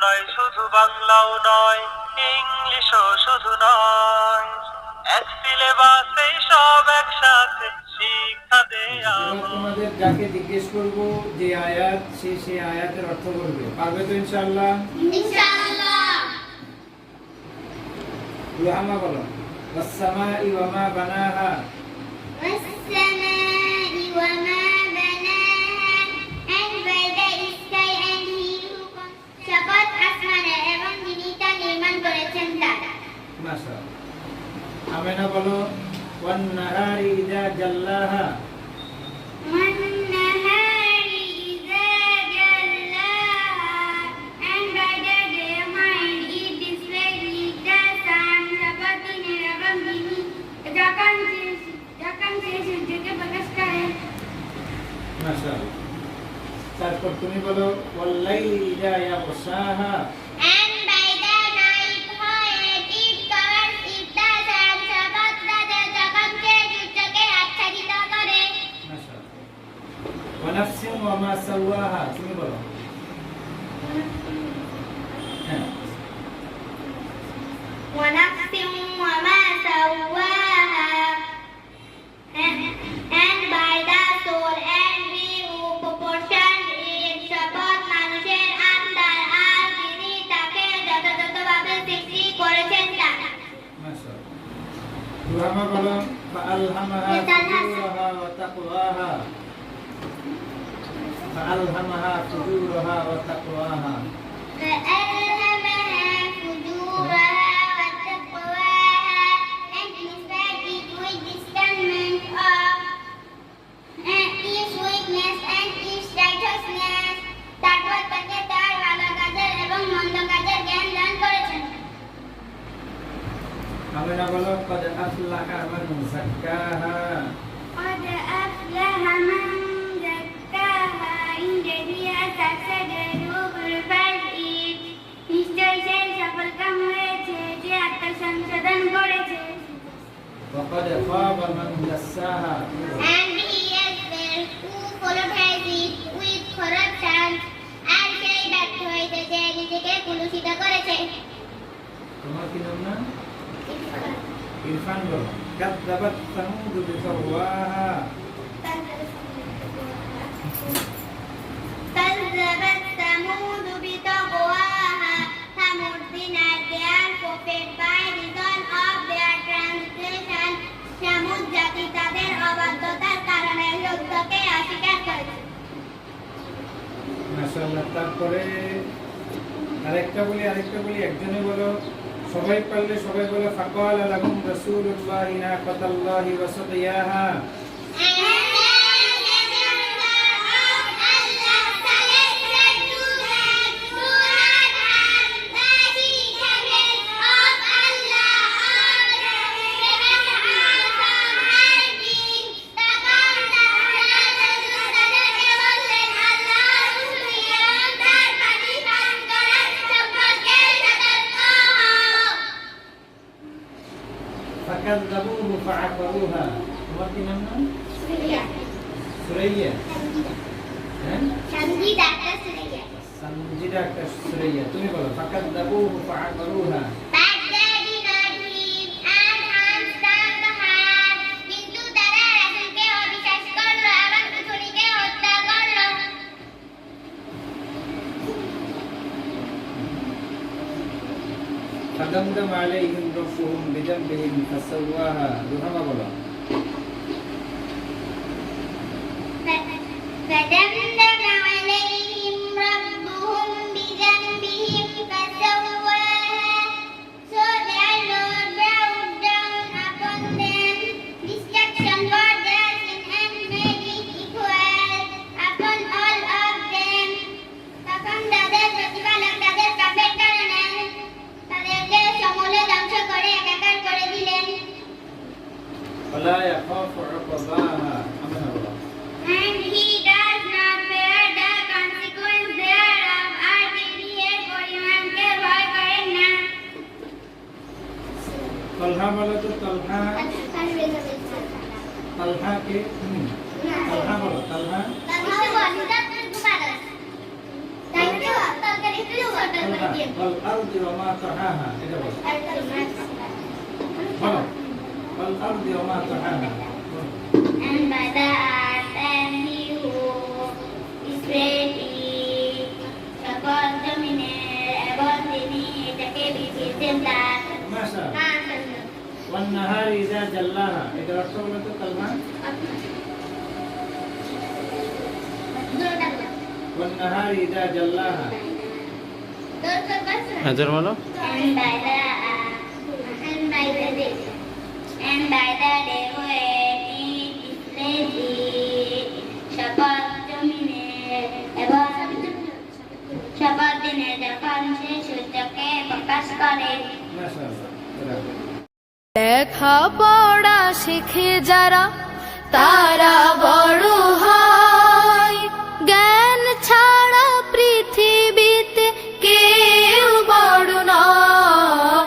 নয়, শুধু বাংলাও নয়, ইংলিশও শুধু নয়, এক সিলেবাসে সব একসাথে শিক্ষা দেয়া। তোমাদের যাকে জিজ্ঞেস করব যে আয়াত, সে আয়াতের অর্থ বলবে। পারবে তো ইনশাআল্লাহ? ইনশাআল্লাহ। রুহামা বলো। ওয়াস-সামাই ওয়া মা বানাহা। ওয়াস-সামাই ওয়া মা বানাহা। And by the sky and he who শপথ আসমানের এবং যিনি তা নির্মাণ করেছেন তার। মাশাআল্লাহ। আমিনা বলো। ওয়ান-নাহারি ইযা জাল্লাহা। ওয়ান-নাহারি ইযা জাল্লাহা। And by the day when it displayed with the sun, শপথ দিনের এবং যিনি যখন সে সূর্যকে প্রকাশ করেন। মাশাআল্লাহ। তারপর তুমি বলো। ওয়াল-লাইলি ইযা ইয়াগশাহা। And by the night when it covers it the sun, শপথ রাতে যখন সে সূর্যকে আচ্ছাদিত করে। মাশাআল্লাহ। ওয়া নাফসিন ওয়া মা সাওয়াহা। তুমি বলো। হ্যাঁ। ونفس وما سواها. And by the soul and we who proportioned it, শপথ মানুষের আত্মার আর যিনি তাকে যথাযথভাবে সৃষ্টি করেছেন তার। মাশাআল্লাহ। রুহামা বলো। ফাআলহামাহা ফুজুরাহা ওয়া তাকওয়াহা। ফাআলহামাহা ফুজুরাহা ওয়া তাকওয়াহা। فألهمها فجورها وتقواها and inspired it with discernment of its weakness and its righteousness. তারপর তাকে তার ভালো কাজের এবং মন্দ কাজের জ্ঞান দান করেছেন। আমিনা বলো। قد أفلح من زكاها. قد أفلح من زكاها. Indeed he has succeeded who purifies it. নিশ্চয়ই সে সফলকাম হয়েছে যে আত্মসংশোধন করেছে। وقد خاب من دساها. And he is there who followed it with corruption. আর সেই ব্যর্থ হইতে যে নিজেকে কুলুষিত করেছে। তোমার কি নাম না? ইরফান বলো। كذبت ثمود بطغواها. كذبت ثمود بطغواها. Thamud denied their prophet by reason of their transgression. Thamud জাতি তাদের অবাধ্যতার কারণে সত্যকে অস্বীকার করেছে। মাশাআল্লাহ। তারপরে আরেকটা বলি একজনে বলো। সবাই পারলে সবাই বলো। ফাকালা লাহুম রাসূলুল্লাহি নাকাতাল্লাহি ওয়া সাকিয়াহা। فكذبوه فعقروها. তোমার কি নাম না? সুরাইয়া। হ্যাঁ? সঞ্জিদা একটা সুরাইয়া। সঞ্জিদা একটা সুরাইয়া। তুমি বলো। فكذبوه فعقروها. But they did not believe and harmed the heart. কিন্তু তারা রাসূলকে অবিশ্বাস করলো এবং রাসূলকে হত্যা করলো। فدمدم عليهم ربهم بذنبهم فسواها. رحمة الله. فدمدم عليهم ربهم بذنبهم فسواها. So their Lord brought down upon them destruction for their sin and made it equal upon all of them. তখন তাদের প্রতিপালক তাদের পাপের কারণে তাদেরকে সমূলে ধ্বংস করে একাকার করে দিলেন। ولا يخاف عقباها. أمنا الله. And he does not bear the consequence thereof. আর তিনি এর পরিমাণকে ভয় করেন না। طلحة বলো তো। طلحة কে? طلحة বলো। طلحة। তাহলে বলি তো আপনার দুবার তাই তো তরকারি একটু ছোট والأرض وما طحاها এটা বলো বলো والأرض وما طحاها And by the earth and he who is ready, সকল জমিনের এবং তিনি এটাকে বিধিয়েছেন তার মাশাআল্লাহ والنهار إذا جلاها এটা অর্থ বলো তো কালমা والنهار إذا جلاها হাজার বলো And by the day, and by the day when it is ready, সকল জমিনের এবং সকল দিনে যখন সে সূর্যকে প্রকাশ করে মাশাআল্লাহ লেখাপড়া শিখে যারা তারা বড়